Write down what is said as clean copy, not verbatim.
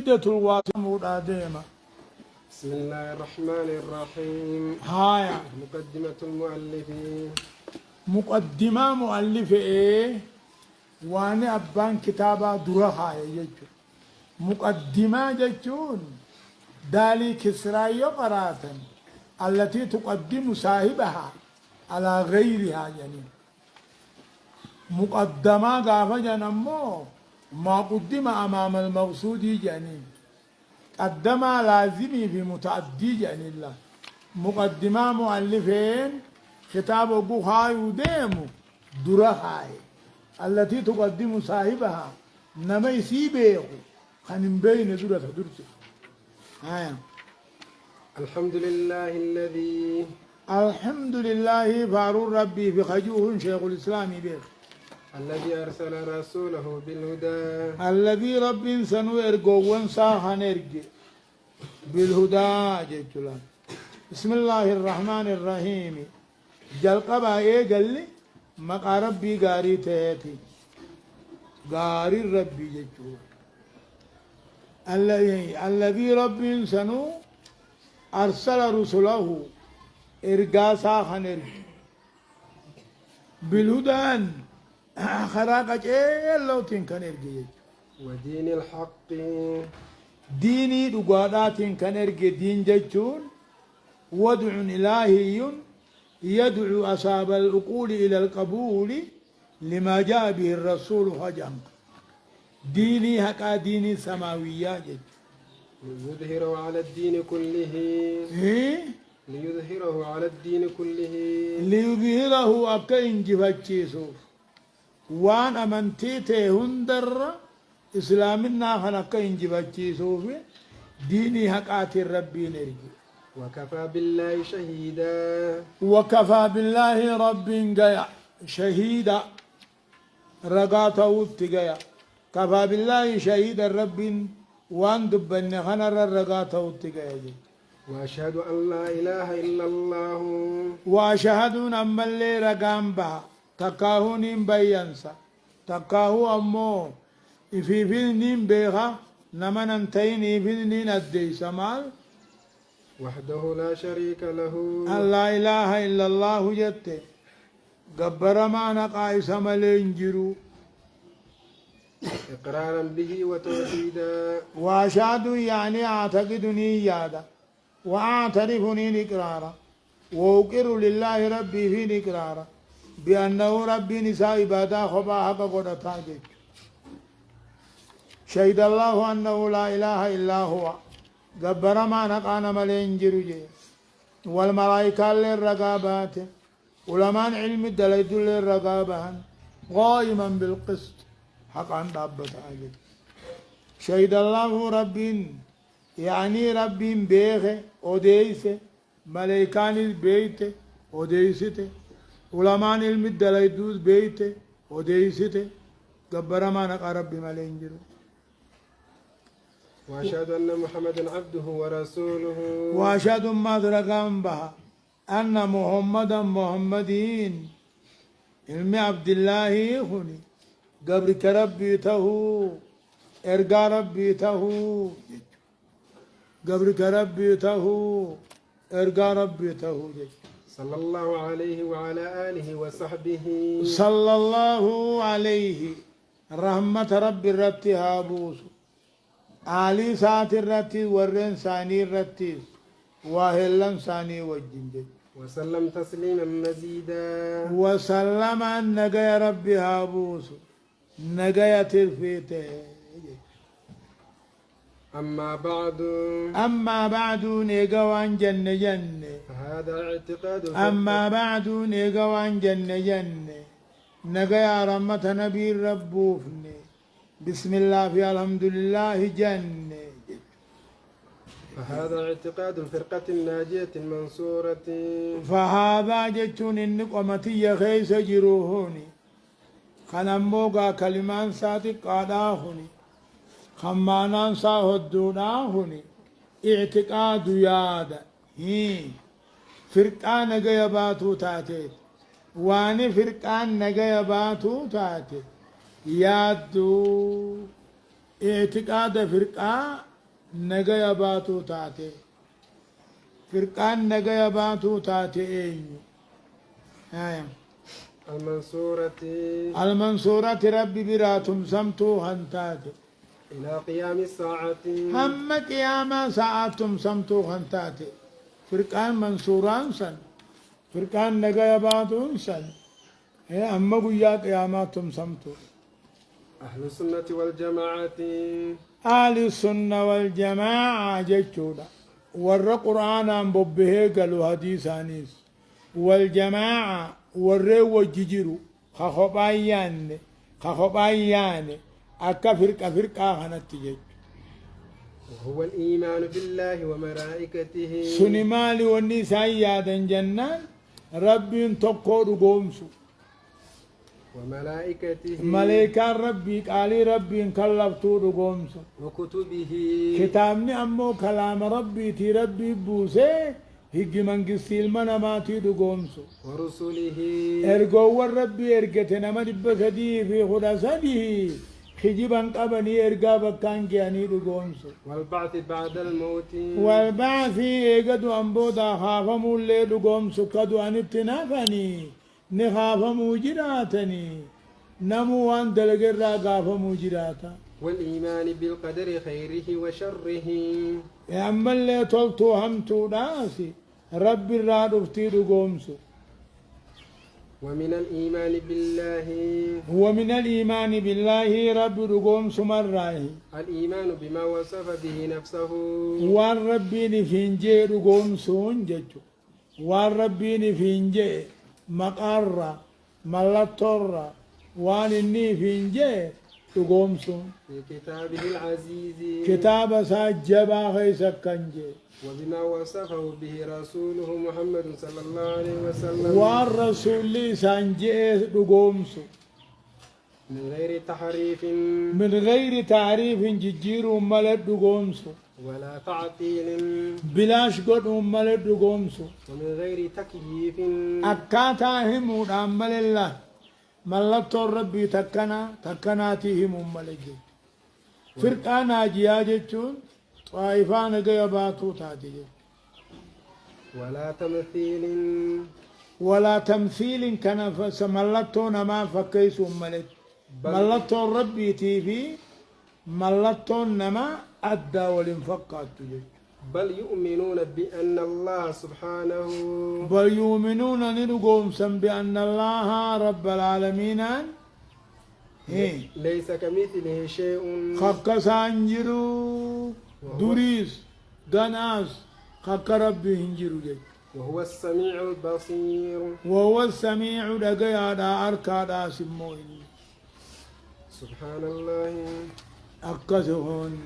عقيدة الواسطة ديما. بسم الله الرحمن الرحيم. هايا مقدمة المؤلف. مقدمة مؤلف إيه وانا أبان كتابة درها يجو مقدمة جتون دالي كسرايا قراتا التي تقدم صاحبها على غيرها يعني مقدمة غافة جنمو ما قدم أمام المقصود يعني قدم لازمي في متعدي يعني الله مقدمة مؤلفين كتاب أبو هاي وديمو درهاي التي تقدم صاحبها نما يسيبه خن بين درة درته هاي الحمد لله الذي الحمد لله فارون ربي في خجوه شيخ الإسلام به الذي أرسل رسوله بالهدى الذي رب سنو إرقوان ساخن إرقي بالهدى جيتلا بسم الله الرحمن الرحيم جل قبا إيه قال لي مقا ربي قاري تهتي قاري ربي جيتلا الذي رب سنو أرسل رسله إرقا ساخن إرقي بالهدى خراقة إيه لو تنكن إرقي ودين الحق ديني دقادات كان إرقي دين جيتون ودع إلهي يدعو أصحاب العقول إلى القبول لما جاء به الرسول هجم ديني هكا ديني سماويات ليظهره على الدين كله إيه؟ ليظهره على الدين كله ليظهره أكا إنجفتشيسو وان أمنتيته هندر إسلامنا هنكا إنجفتشيسو ديني هكات الربي نرجي وكفى بالله شهيدا وكفى بالله رب جيا شهيدا رقاته وتجيا كفى بالله شهيدا رب وان دبن خنر رقاته وتجيا وأشهد أن لا إله إلا الله واشهد ان اللي رقام بها تكاهون بينسا تكاهو امو في فينين بها نمن انتين فينين ادي سمال وحده لا شريك له لا إله إلا الله جت قبر ما نقايس ملينجرو إقرارا به وتوحيدا وأشهد يعني أعتقدني يادا وأعترفني إقرارا وأقر لله ربي في إقرارا بأنه ربي نساء عبادا خبا حق قدتا جت شهد الله أنه لا إله إلا هو قبر ما نقانا ملينجرو جي والملائكة للرقابات علماء علم الدليل للرقابات قائما بالقسط حقا دابت عجل شهد الله رب يعني رب بيغ أوديس ملائكان البيت أوديسته علماء علم الدليل بيت أوديسته قبر ما نقا ربي ملينجرو وأشهد أن محمدا عبده ورسوله وأشهد ما درقان بها أن محمدا محمدين علم عبد الله هني قبرك ربي تهو إرقى ربي تهو قبرك ربي تهو إرقى ربي تهو صلى الله عليه وعلى آله وصحبه صلى الله عليه رحمة ربي رتها بوسو علي سات الرتي ورين ثاني الرتي واهلن ثاني وجنج وسلم تسليما مزيدا وسلم أن نجا ربي هابوس نجا ترفيته أما بعد نجوان جن جن هذا اعتقاد أما بعد نجوان جن جن نجا رحمة نبي ربوفني بسم الله في الحمد لله جنة فهذا اعتقاد الفرقة الناجية المنصورة فهذا جتون النقمتي خيس جروهوني خنموغا كلمان ساتي قاداهوني خمانان ساهدوناهوني اعتقاد يادا هي فرقان نجا باتو تاتي واني فرقان نجا باتو تاتي يادو اعتقاد فرقة نجا باتو تاتي فرقان نجا باتو تاتي اينو آية المنصورة ربي براتم سمتو هنتاتي إلى قيام الساعة هم قياما ساعتم سمتو هنتاتي فرقان منصوران سن فرقان نجا باتو سن أما قيا قياماتهم سمتو أهل السنة والجماعة أهل السنة والجماعة جيتشودا ور قرآن ببه قالوا حديثانيس والجماعة ور وججرو خخبايان أكا فرقة خنت جيت وهو الإيمان بالله وملائكته سنمالي والنساء يادن جنان ربي تقود قومسو وملائكته ملائكة ربي قالي ربي كلفتو رقومسو وكتبه كتابني أمو كلام ربي تي ربي بوسي هجي من قسيل من ما تي رقومسو ورسله ارقو ربي ارقتنا ما دبسدي في خدسده خجبا قبني ارقا بكان جاني رقومسو والبعث بعد الموت والبعث ايقدو أنبودا خافمو اللي رقومسو كدو أن اتنافني نخافمو جراتني نمو وان دلقر قافمو جراتا والإيمان بالقدر خيره وشره يا أما اللي طلتو همتو ناسي ربي الراد افتي رقومسو ومن الإيمان بالله ومن الإيمان بالله رب رقومسو مراه الإيمان بما وصف به نفسه وان ربي نفينجي رقومسو ججو وان ربي نفينجي مقرة ملطرة وان النفينجي رقومسو في كتابه العزيز كتاب ساجبا خيسا كنجي وبما وصفه به رسوله محمد صلى الله عليه وسلم والرسول سانجي رقومسو من غير تحريف من غير تعريف ججير ملد رقومسو ولا تعطيل بلاش قد ملد رقومسو ومن غير تكييف أكاتا همود أمال الله ملت ربي تكناتهم ملجي فرقانا جياجتون طائفان قيباتو تاتي ولا تمثيل ولا تمثيل كان ملتون ما فكيسوا ملج ملتون ربي تيفي ملتون نما أدى والانفقات تجي بل يؤمنون بأن الله سبحانه بل يؤمنون نرقوم بأن الله رب العالمين ليس كمثله شيء خك سانجرو دوريس دناس خك ربي هنجرو جي وهو السميع البصير وهو السميع دقيا دا أركا دا سموين سبحان الله أكسهن